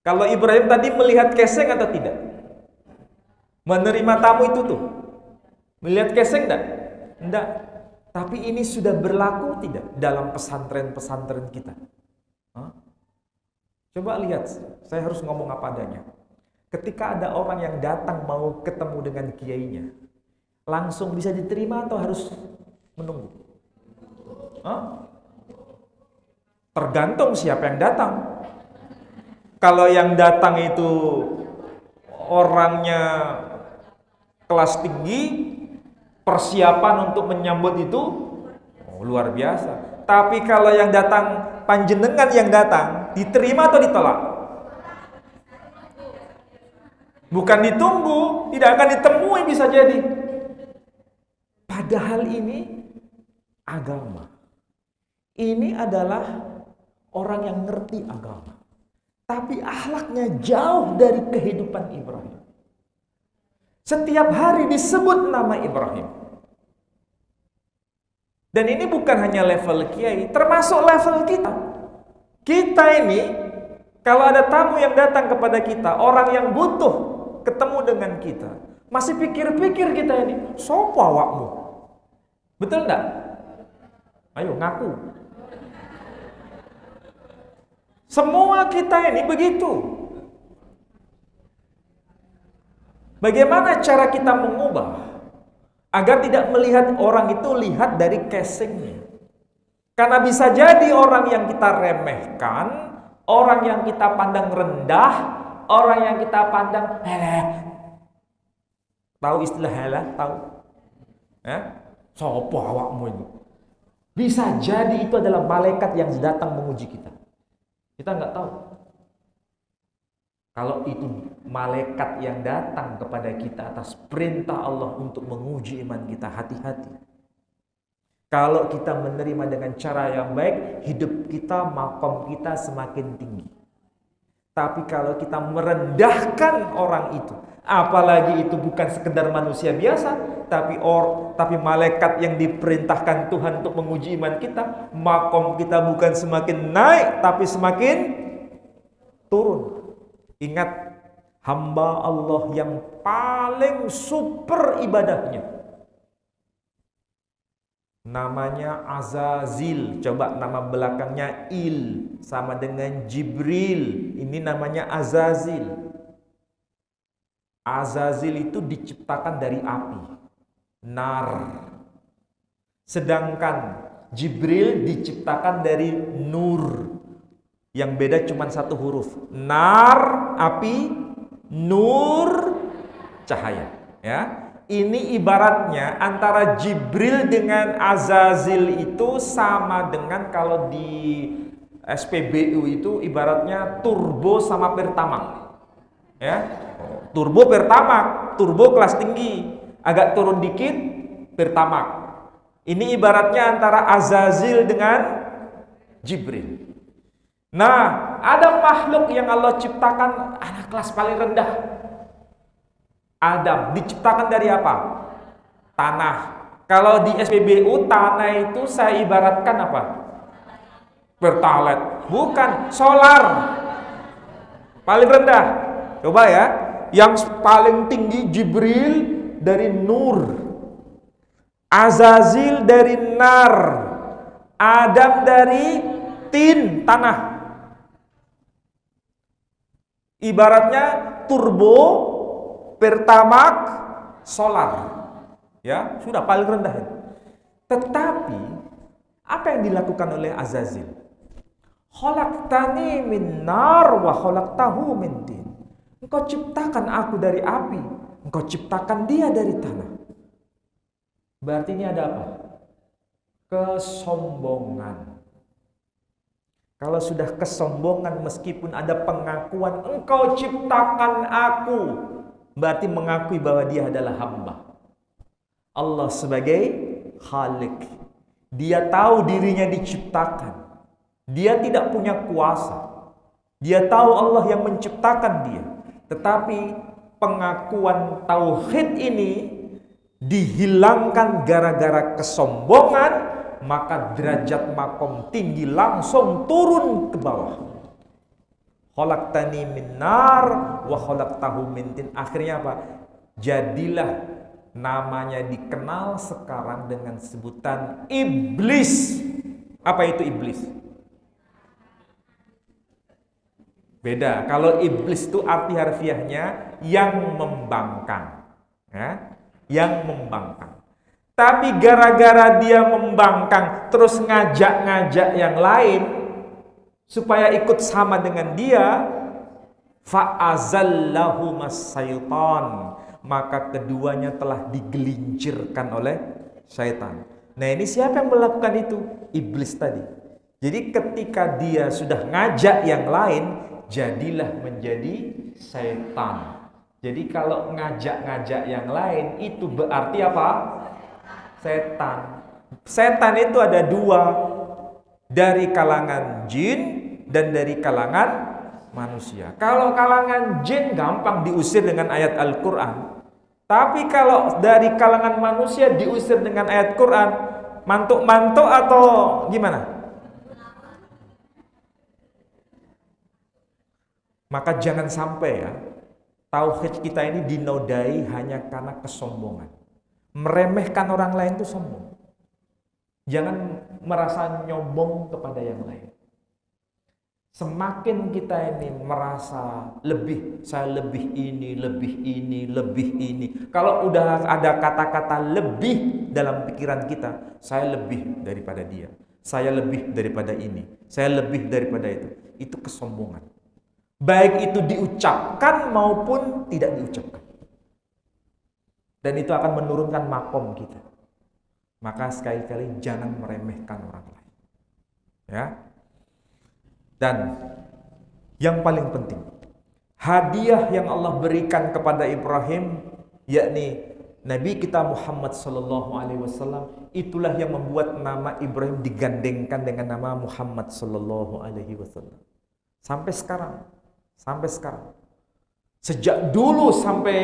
Kalau Ibrahim tadi melihat keseng atau tidak? Menerima tamu itu tuh. Melihat keseng enggak? Enggak. Tapi ini sudah berlaku tidak dalam pesantren-pesantren kita? Hah? Coba lihat, saya harus ngomong apa adanya. Ketika ada orang yang datang mau ketemu dengan kiainya, langsung bisa diterima atau harus menunggu? Hah? Tergantung siapa yang datang. Kalau yang datang itu orangnya kelas tinggi, persiapan untuk menyambut itu luar biasa. Tapi kalau yang datang, panjenengan yang datang, diterima atau ditolak? Bukan ditunggu, tidak akan ditemui bisa jadi. Padahal ini agama. Ini adalah orang yang ngerti agama. Tapi akhlaknya jauh dari kehidupan Ibrahim. Setiap hari disebut nama Ibrahim. Dan ini bukan hanya level kiai, termasuk level kita. Kita ini, kalau ada tamu yang datang kepada kita, orang yang butuh ketemu dengan kita, masih pikir-pikir kita ini, sopo awakmu? Betul enggak? Ayo ngaku. Semua kita ini begitu. Bagaimana cara kita mengubah agar tidak melihat orang itu lihat dari casingnya? Karena bisa jadi orang yang kita remehkan, orang yang kita pandang rendah, orang yang kita pandang helah. Tahu istilah helah? Tahu? Sopo awakmu itu? Bisa jadi itu adalah malaikat yang datang menguji kita. Kita nggak tahu. Kalau itu malaikat yang datang kepada kita atas perintah Allah untuk menguji iman kita, hati-hati. Kalau kita menerima dengan cara yang baik, hidup kita, makom kita semakin tinggi. Tapi kalau kita merendahkan orang itu, apalagi itu bukan sekedar manusia biasa, tapi malaikat yang diperintahkan Tuhan untuk menguji iman kita, makom kita bukan semakin naik, tapi semakin turun. Ingat, hamba Allah yang paling super ibadahnya namanya Azazil. Coba nama belakangnya Il, sama dengan Jibril. Ini namanya Azazil. Azazil itu diciptakan dari api, nar. Sedangkan Jibril diciptakan dari nur. Yang beda cuma satu huruf. Nar, api, nur, cahaya. Ya, ini ibaratnya antara Jibril dengan Azazil itu sama dengan kalau di SPBU itu ibaratnya turbo sama pertamax. Ya, turbo pertamax, turbo kelas tinggi, agak turun dikit pertamax. Ini ibaratnya antara Azazil dengan Jibril. Nah, ada makhluk yang Allah ciptakan anak kelas paling rendah. Adam diciptakan dari apa? Tanah. Kalau di SPBU tanah itu saya ibaratkan apa? Pertalite. Bukan, solar. Paling rendah. Coba ya. Yang paling tinggi Jibril dari nur. Azazil dari nar. Adam dari tin, tanah. Ibaratnya turbo, pertamax, solar. Ya, sudah paling rendah. Tetapi apa yang dilakukan oleh Azazil? Khalaqtani min nar wa khalaqtahu min tin. Engkau ciptakan aku dari api, engkau ciptakan dia dari tanah. Berarti ini ada apa? Kesombongan. Kalau sudah kesombongan meskipun ada pengakuan engkau ciptakan aku, berarti mengakui bahwa dia adalah hamba. Allah sebagai Khalik. Dia tahu dirinya diciptakan. Dia tidak punya kuasa. Dia tahu Allah yang menciptakan dia. Tetapi pengakuan tauhid ini dihilangkan gara-gara kesombongan, maka derajat makom tinggi langsung turun ke bawah. Khalaqtani min nar wa khalaqtahu min tin. Akhirnya apa? Jadilah namanya dikenal sekarang dengan sebutan iblis. Apa itu iblis? Beda. Kalau iblis itu arti harfiahnya yang membangkang. Ya, yang membangkang. Tapi gara-gara dia membangkang, terus ngajak-ngajak yang lain supaya ikut sama dengan dia, fa'azallahumas syaitan, maka keduanya telah digelincirkan oleh syaitan. Nah, ini siapa yang melakukan itu? Iblis tadi. Jadi ketika dia sudah ngajak yang lain, jadilah menjadi syaitan. Jadi kalau ngajak-ngajak yang lain itu berarti apa? Setan. Setan itu ada dua, dari kalangan jin dan dari kalangan manusia. Kalau kalangan jin gampang diusir dengan ayat Al-Quran. Tapi kalau dari kalangan manusia diusir dengan ayat Quran, mantuk-mantuk atau gimana? Maka jangan sampai ya, tauhid kita ini dinodai hanya karena kesombongan. Meremehkan orang lain itu sombong. Jangan merasa nyombong kepada yang lain. Semakin kita ini merasa lebih, saya lebih ini, lebih ini, lebih ini. Kalau udah ada kata-kata lebih dalam pikiran kita, saya lebih daripada dia, saya lebih daripada ini, saya lebih daripada itu kesombongan. Baik itu diucapkan maupun tidak diucapkan. Dan itu akan menurunkan makom kita. Maka sekali-kali jangan meremehkan orang lain. Ya. Dan yang paling penting, hadiah yang Allah berikan kepada Ibrahim, yakni Nabi kita Muhammad sallallahu alaihi wasallam, itulah yang membuat nama Ibrahim digandengkan dengan nama Muhammad sallallahu alaihi wasallam. Sampai sekarang. Sejak dulu sampai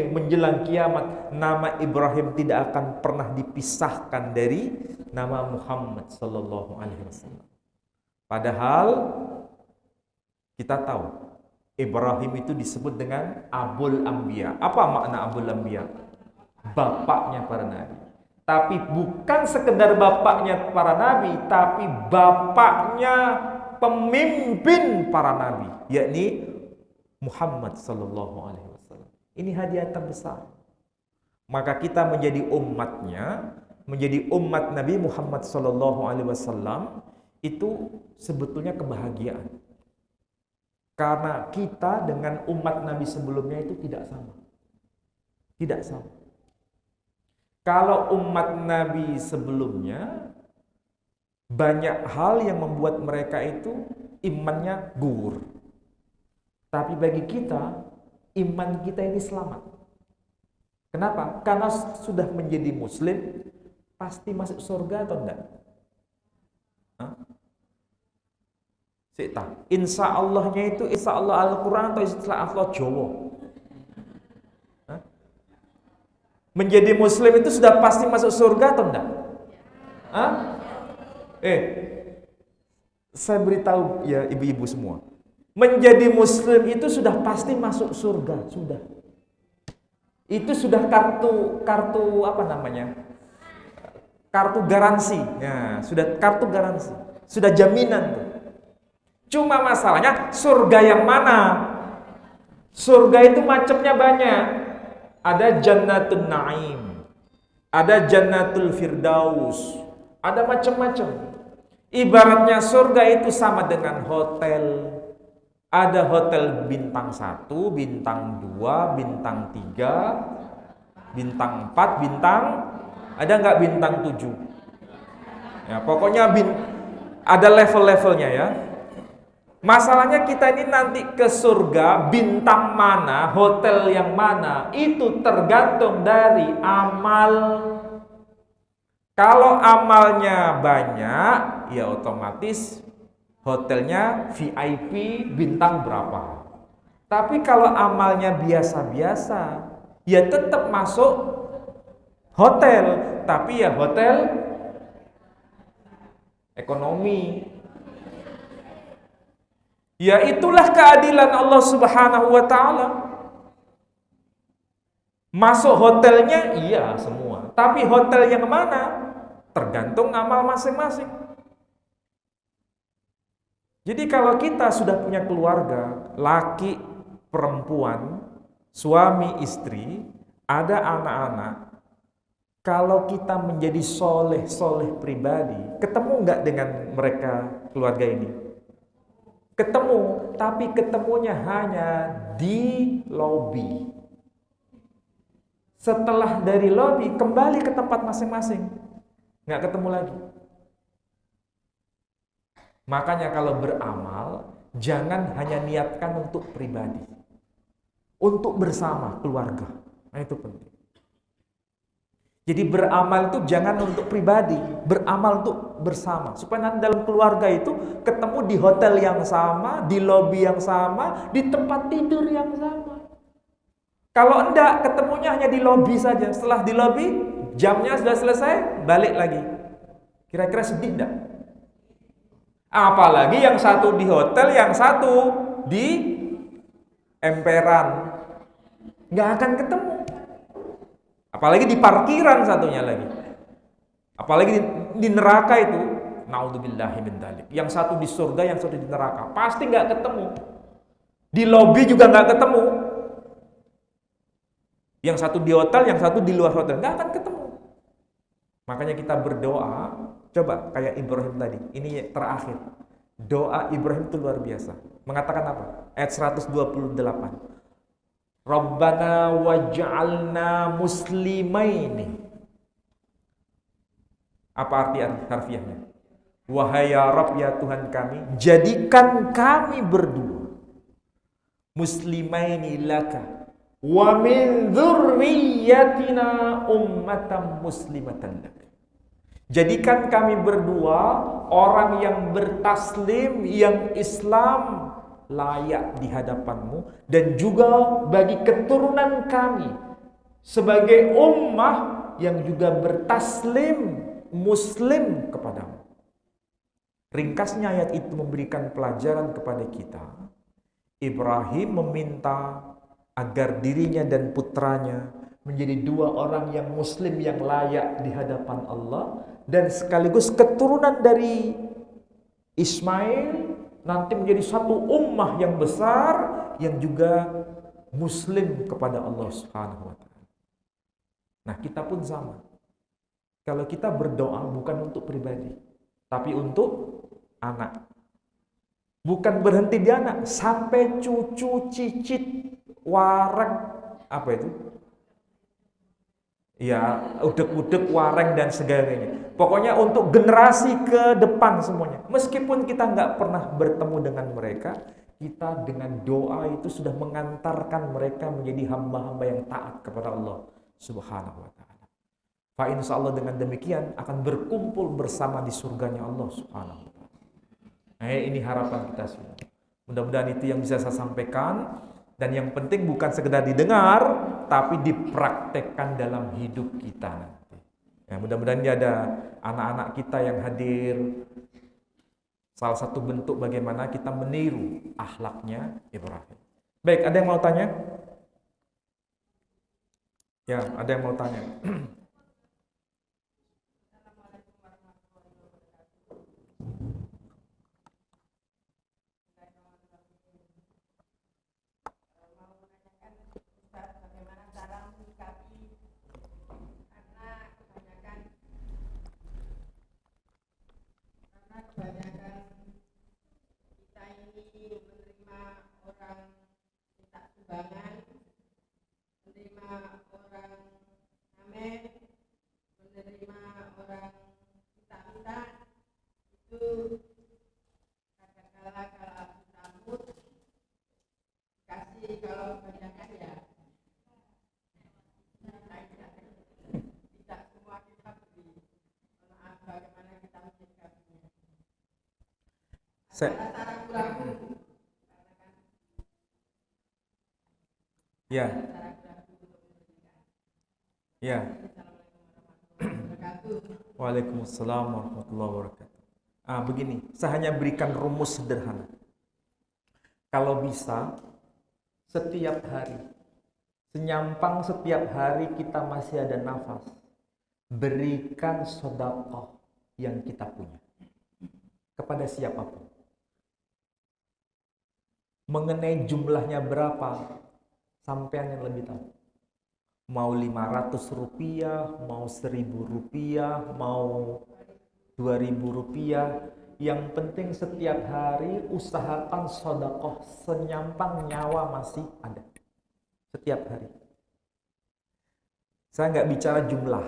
menjelang kiamat, nama Ibrahim tidak akan pernah dipisahkan dari nama Muhammad sallallahu alaihi wasallam. Padahal kita tahu Ibrahim itu disebut dengan Abul Anbiya. Apa makna Abul Anbiya? Bapaknya para nabi. Tapi bukan sekedar bapaknya para nabi, tapi bapaknya pemimpin para nabi, yakni Muhammad sallallahu alaihi wasallam. Ini hadiah terbesar. Maka kita menjadi umatnya, menjadi umat Nabi Muhammad sallallahu alaihi wasallam, itu sebetulnya kebahagiaan. Karena kita dengan umat Nabi sebelumnya itu tidak sama. Tidak sama. Kalau umat Nabi sebelumnya, banyak hal yang membuat mereka itu imannya gugur. Tapi bagi kita, iman kita ini selamat. Kenapa? Karena sudah menjadi muslim, pasti masuk surga atau enggak? Insya Allahnya itu insya Allah Al-Quran atau insya Allah Jawa? Menjadi muslim itu sudah pasti masuk surga atau enggak? Saya beritahu ya ibu-ibu semua, menjadi muslim itu sudah pasti masuk surga, sudah. Itu sudah kartu apa namanya? Kartu garansi. Ya, sudah kartu garansi. Sudah jaminan tuh. Cuma masalahnya surga yang mana? Surga itu macamnya banyak. Ada Jannatul Naim, ada Jannatul Firdaus, ada macam-macam. Ibaratnya surga itu sama dengan hotel. Ada hotel bintang 1, bintang 2, bintang 3, bintang 4, bintang, ada nggak bintang 7? Ya, pokoknya ada level-levelnya ya. Masalahnya kita ini nanti ke surga, bintang mana, hotel yang mana, itu tergantung dari amal. Kalau amalnya banyak, ya otomatis hotelnya VIP bintang berapa. Tapi kalau amalnya biasa-biasa, ya tetap masuk hotel, tapi ya hotel ekonomi. Ya itulah keadilan Allah Subhanahu wa taala. Masuk hotelnya iya semua, tapi hotel yang mana tergantung amal masing-masing. Jadi kalau kita sudah punya keluarga, laki, perempuan, suami, istri, ada anak-anak, kalau kita menjadi soleh-soleh pribadi, ketemu nggak dengan mereka keluarga ini? Ketemu, tapi ketemunya hanya di lobi. Setelah dari lobi, kembali ke tempat masing-masing. Nggak ketemu lagi. Makanya kalau beramal, jangan hanya niatkan untuk pribadi. Untuk bersama keluarga. Nah, itu penting. Jadi beramal itu jangan untuk pribadi, beramal untuk bersama. Supaya nanti dalam keluarga itu ketemu di hotel yang sama, di lobi yang sama, di tempat tidur yang sama. Kalau enggak, ketemunya hanya di lobi saja. Setelah di lobi, jamnya sudah selesai, balik lagi. Kira-kira sedih enggak? Apalagi yang satu di hotel, yang satu di emperan. Nggak akan ketemu. Apalagi di parkiran satunya lagi. Apalagi di neraka itu, naudzubillahi min dzalik. Yang satu di surga, yang satu di neraka. Pasti nggak ketemu. Di lobi juga nggak ketemu. Yang satu di hotel, yang satu di luar hotel. Nggak akan ketemu. Makanya kita berdoa, coba kayak Ibrahim tadi. Ini terakhir. Doa Ibrahim itu luar biasa. Mengatakan apa? Ayat 128. Rabbana waj'alna muslimaini. Apa arti harfiahnya? Wahai ya Rabb, ya Tuhan kami, jadikan kami berdua muslimaini laka wa min dzurriyyatina ummatan muslimatan lak. Jadikan kami berdua orang yang bertaslim, yang Islam, layak di hadapanmu, dan juga bagi keturunan kami sebagai ummah yang juga bertaslim, muslim kepadamu. Ringkasnya ayat itu memberikan pelajaran kepada kita. Ibrahim meminta agar dirinya dan putranya menjadi dua orang yang muslim yang layak di hadapan Allah, dan sekaligus keturunan dari Ismail nanti menjadi satu ummah yang besar yang juga muslim kepada Allah Subhanahu wa taala. Nah, kita pun sama. Kalau kita berdoa bukan untuk pribadi, tapi untuk anak. Bukan berhenti di anak, sampai cucu, cicit, wareg, apa itu? Ya, udek-udek, wareng dan segalanya. Pokoknya untuk generasi ke depan semuanya. Meskipun kita nggak pernah bertemu dengan mereka, kita dengan doa itu sudah mengantarkan mereka menjadi hamba-hamba yang taat kepada Allah Subhanahu wa taala. Fa insyaallah dengan demikian akan berkumpul bersama di surganya Allah Subhanahu wa taala. Nah, ini harapan kita semua. Mudah-mudahan itu yang bisa saya sampaikan. Dan yang penting bukan sekedar didengar, tapi dipraktekkan dalam hidup kita nanti. Ya, mudah-mudahan ini ada anak-anak kita yang hadir. Salah satu bentuk bagaimana kita meniru akhlaknya Ibrahim. Baik, ada yang mau tanya? Ya, ada yang mau tanya. Ya. Ya. Waalaikumsalam warahmatullahi wabarakatuh. Begini, saya hanya berikan rumus sederhana. Kalau bisa, setiap hari, Senyampang setiap hari kita masih ada nafas, berikan sedekah yang kita punya kepada siapapun. Mengenai jumlahnya berapa, sampean yang lebih tahu. Mau 500 rupiah, mau 1000 rupiah, mau 2000 rupiah. Yang penting setiap hari usahakan sedekah senyampang nyawa masih ada. Setiap hari. Saya nggak bicara jumlah,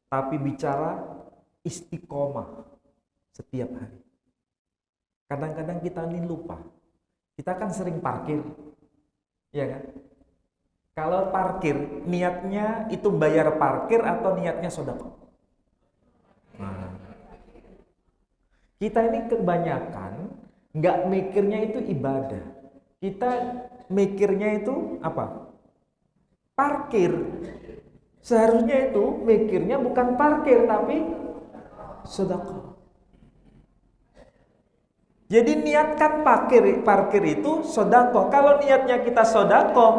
tapi bicara istiqomah setiap hari. Kadang-kadang kita ini lupa. Kita kan sering parkir, ya kan? Kalau parkir, niatnya itu bayar parkir atau niatnya sedekah? Nah, kita ini kebanyakan nggak mikirnya itu ibadah. Kita mikirnya itu apa? Parkir. Seharusnya itu mikirnya bukan parkir tapi sedekah. Jadi niatkan parkir itu sedekah. Kalau niatnya kita sedekah,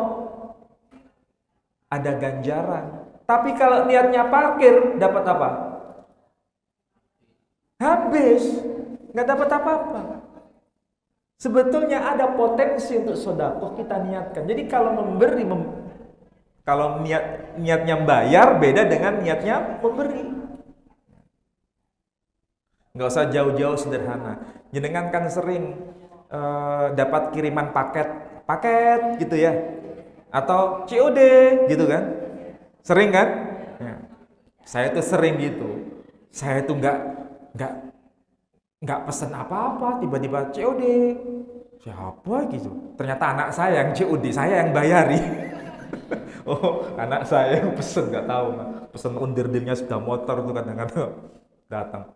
ada ganjaran. Tapi kalau niatnya parkir, dapat apa? Habis, nggak dapat apa-apa. Sebetulnya ada potensi untuk sedekah kita niatkan. Jadi kalau memberi, kalau niatnya bayar beda dengan niatnya memberi. Nggak usah jauh-jauh, sederhana. Jenengan kan sering dapat kiriman paket gitu ya, atau COD gitu kan, sering kan? Ya. Saya tuh sering gitu. Saya tuh nggak pesen apa-apa, tiba-tiba COD. Siapa gitu? Ternyata anak saya yang COD, saya yang bayari. Oh, anak saya yang pesen, nggak tahu. Pesen undir-undirnya sudah motor tuh kadang-kadang datang.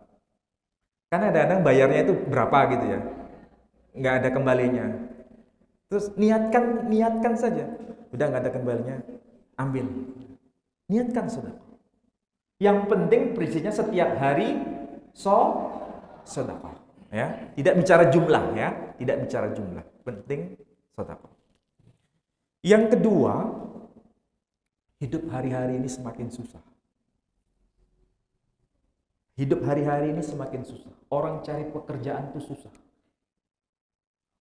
Karena kadang-kadang bayarnya itu berapa gitu ya, nggak ada kembalinya. Terus niatkan saja. Udah nggak ada kembalinya, ambil. Niatkan sudah. Yang penting prinsipnya setiap hari sedekah. Ya, tidak bicara jumlah ya, tidak bicara jumlah. Penting sedekah. Yang kedua, hidup hari-hari ini semakin susah. Hidup hari-hari ini semakin susah. Orang cari pekerjaan itu susah.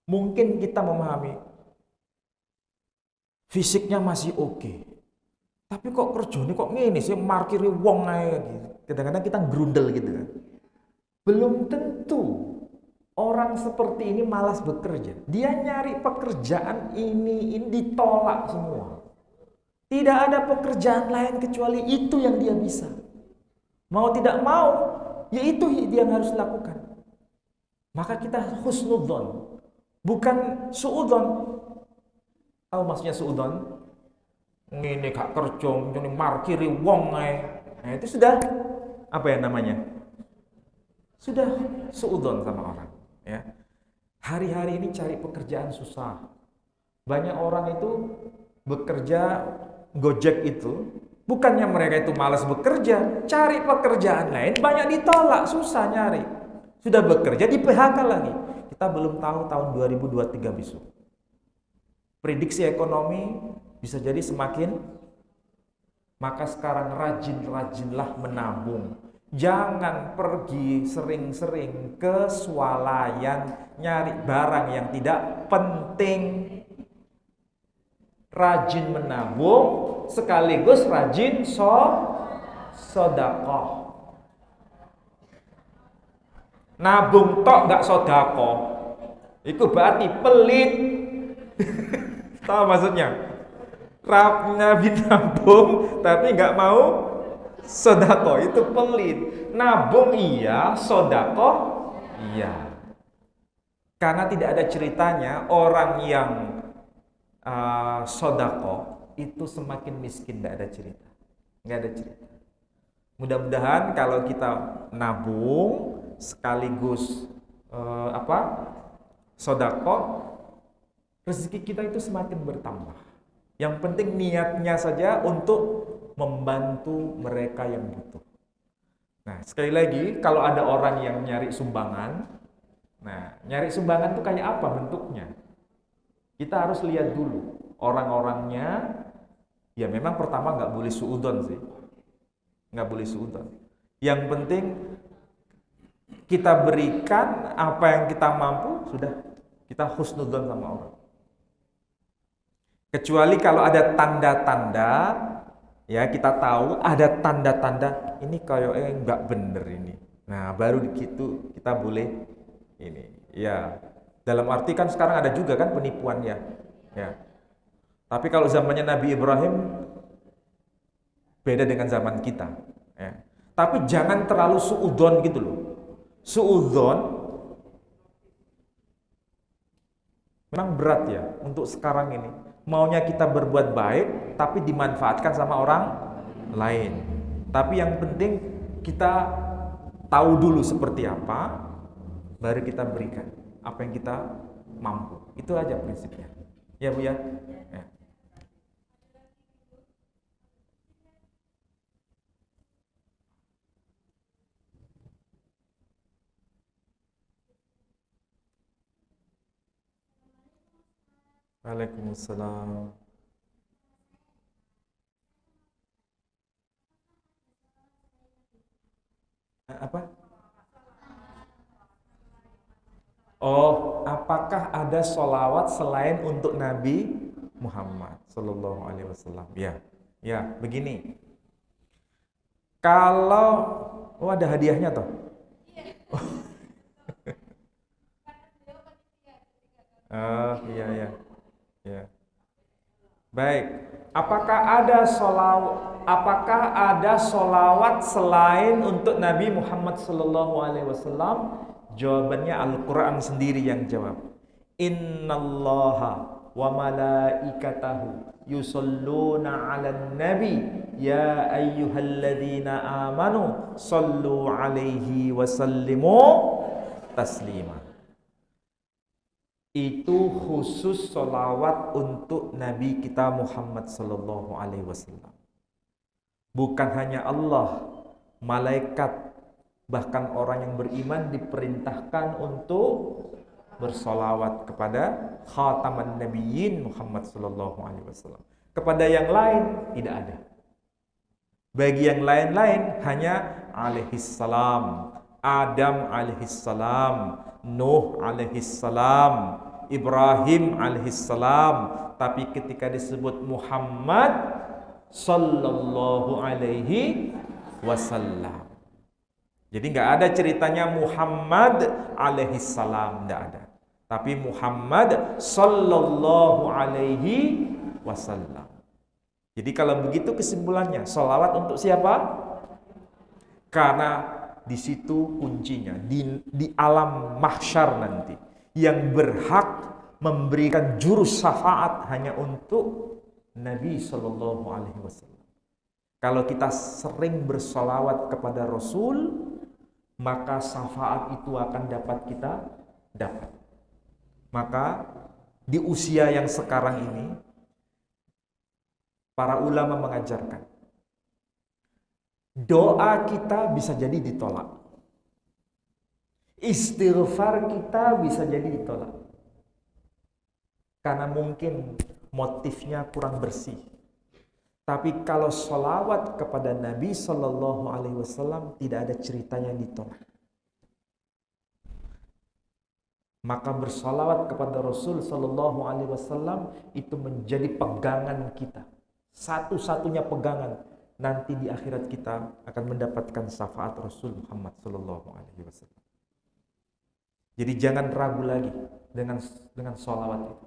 Mungkin kita memahami fisiknya masih oke. Tapi kok kerjanya kok ngene sih, markiri wong ae gitu. Kadang-kadang kita grundel gitu kan. Belum tentu orang seperti ini malas bekerja. Dia nyari pekerjaan ini ditolak semua. Tidak ada pekerjaan lain kecuali itu yang dia bisa. Mau tidak mau, ya itu dia yang harus lakukan. Maka kita husnudzon, bukan suudzon. Tahu maksudnya suudzon? Ini gak kerja, ini markiri wong ae. Nah, itu sudah apa ya namanya? Sudah suudzon sama orang, ya. Hari-hari ini cari pekerjaan susah. Banyak orang itu bekerja Gojek itu, bukannya mereka itu malas bekerja, cari pekerjaan lain banyak ditolak, susah nyari. Sudah bekerja di PHK lagi. Kita belum tahu tahun 2023 besok. Prediksi ekonomi bisa jadi semakin, maka sekarang rajin-rajinlah menabung. Jangan pergi sering-sering ke swalayan nyari barang yang tidak penting. Rajin menabung sekaligus rajin sedekah. Nabung tok gak sedekah, itu berarti pelit. Tahu maksudnya? Nabi nabung tapi nggak mau sedekah, itu pelit. Nabung iya, sedekah iya. Karena tidak ada ceritanya orang yang sedekah itu semakin miskin, nggak ada cerita. Nggak ada cerita. Mudah-mudahan kalau kita nabung sekaligus sedekah, rezeki kita itu semakin bertambah. Yang penting niatnya saja untuk membantu mereka yang butuh. Nah, sekali lagi, kalau ada orang yang nyari sumbangan, nah, nyari sumbangan itu kayak apa bentuknya? Kita harus lihat dulu orang-orangnya, Ya memang pertama nggak boleh suudon sih, nggak boleh suudon. Yang penting kita berikan apa yang kita mampu, sudah kita husnudon sama orang. Kecuali kalau ada tanda-tanda, ya kita tahu ada tanda-tanda ini kayaknya nggak bener ini. Nah baru gitu kita boleh ini. Ya dalam arti kan sekarang ada juga kan penipuannya. Ya. Tapi kalau zamannya Nabi Ibrahim beda dengan zaman kita. Ya. Tapi jangan terlalu suudon gitu loh. Suudon memang berat ya untuk sekarang ini. Maunya kita berbuat baik, tapi dimanfaatkan sama orang lain. Tapi yang penting kita tahu dulu seperti apa, baru kita berikan apa yang kita mampu. Itu aja prinsipnya. Ya Bu ya. Ya. Waalaikumsalam. Apa? Oh, apakah ada sholawat selain untuk Nabi Muhammad Sallallahu Alaihi Wasallam? Ya, ya, begini. Kalau, oh ada hadiahnya toh? Oh, iya, iya, ya. Baik. Apakah ada solawat selain untuk Nabi Muhammad Sallallahu Alaihi Wasallam? Jawabannya Al-Quran sendiri yang jawab. Innallaha wa malaikatahu yusalluna 'alan nabi ya ayyuhalladzina amanu sallu 'alaihi wa sallimu taslima. Itu khusus solawat untuk Nabi kita Muhammad Sallallahu Alaihi Wasallam. Bukan hanya Allah, malaikat, bahkan orang yang beriman diperintahkan untuk bersolawat kepada khataman nabiyyin Muhammad Sallallahu Alaihi Wasallam. Kepada yang lain tidak ada. Bagi yang lain-lain hanya alaihissalam, Adam alaihissalam, Nuh alaihissalam, Ibrahim alaihissalam. Tapi ketika disebut Muhammad sallallahu alaihi wasallam, jadi nggak ada ceritanya Muhammad alaihissalam, nggak ada. Tapi Muhammad sallallahu alaihi wasallam. Jadi kalau begitu kesimpulannya, sholawat untuk siapa? Karena di situ kuncinya, di alam mahsyar nanti. Yang berhak memberikan jurus syafaat hanya untuk Nabi Shallallahu Alaihi Wasallam. Kalau kita sering bersolawat kepada Rasul, maka syafaat itu akan dapat kita dapat. Maka di usia yang sekarang ini, para ulama mengajarkan, doa kita bisa jadi ditolak. Istighfar kita bisa jadi ditolak. Karena mungkin motifnya kurang bersih. Tapi kalau sholawat kepada Nabi Sallallahu Alaihi Wasallam tidak ada ceritanya yang ditolak. Maka bersolawat kepada Rasul Sallallahu Alaihi Wasallam itu menjadi pegangan kita. Satu-satunya pegangan. Nanti di akhirat kita akan mendapatkan syafaat Rasul Muhammad Sallallahu Alaihi Wasallam. Jadi jangan ragu lagi dengan sholawat itu.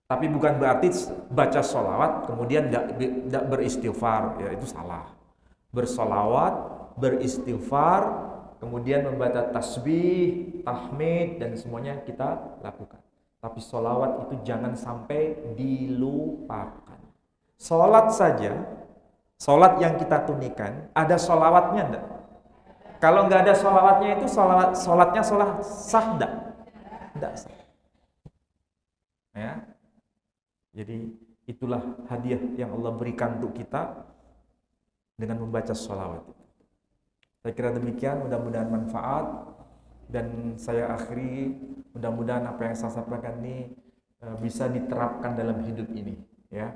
Tapi bukan berarti baca sholawat kemudian tidak beristighfar, ya itu salah. Bersolawat, beristighfar, kemudian membaca tasbih, tahmid dan semuanya kita lakukan. Tapi sholawat itu jangan sampai dilupakan. Sholat saja, sholat yang kita tunaikan ada sholawatnya enggak? Kalau nggak ada sholawatnya itu sholatnya sah enggak? Enggak sah. Ya. Jadi itulah hadiah yang Allah berikan untuk kita dengan membaca sholawat. Saya kira demikian, mudah-mudahan manfaat. Dan saya akhiri, mudah-mudahan apa yang saya sampaikan ini bisa diterapkan dalam hidup ini. Ya.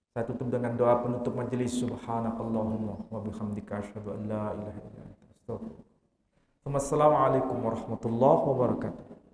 Saya tutup dengan doa penutup majelis. Subhanakallahumma wa bihamdika asyhadu an la ilaha illa anta astaghfiruka. Wassalamualaikum warahmatullahi wabarakatuh.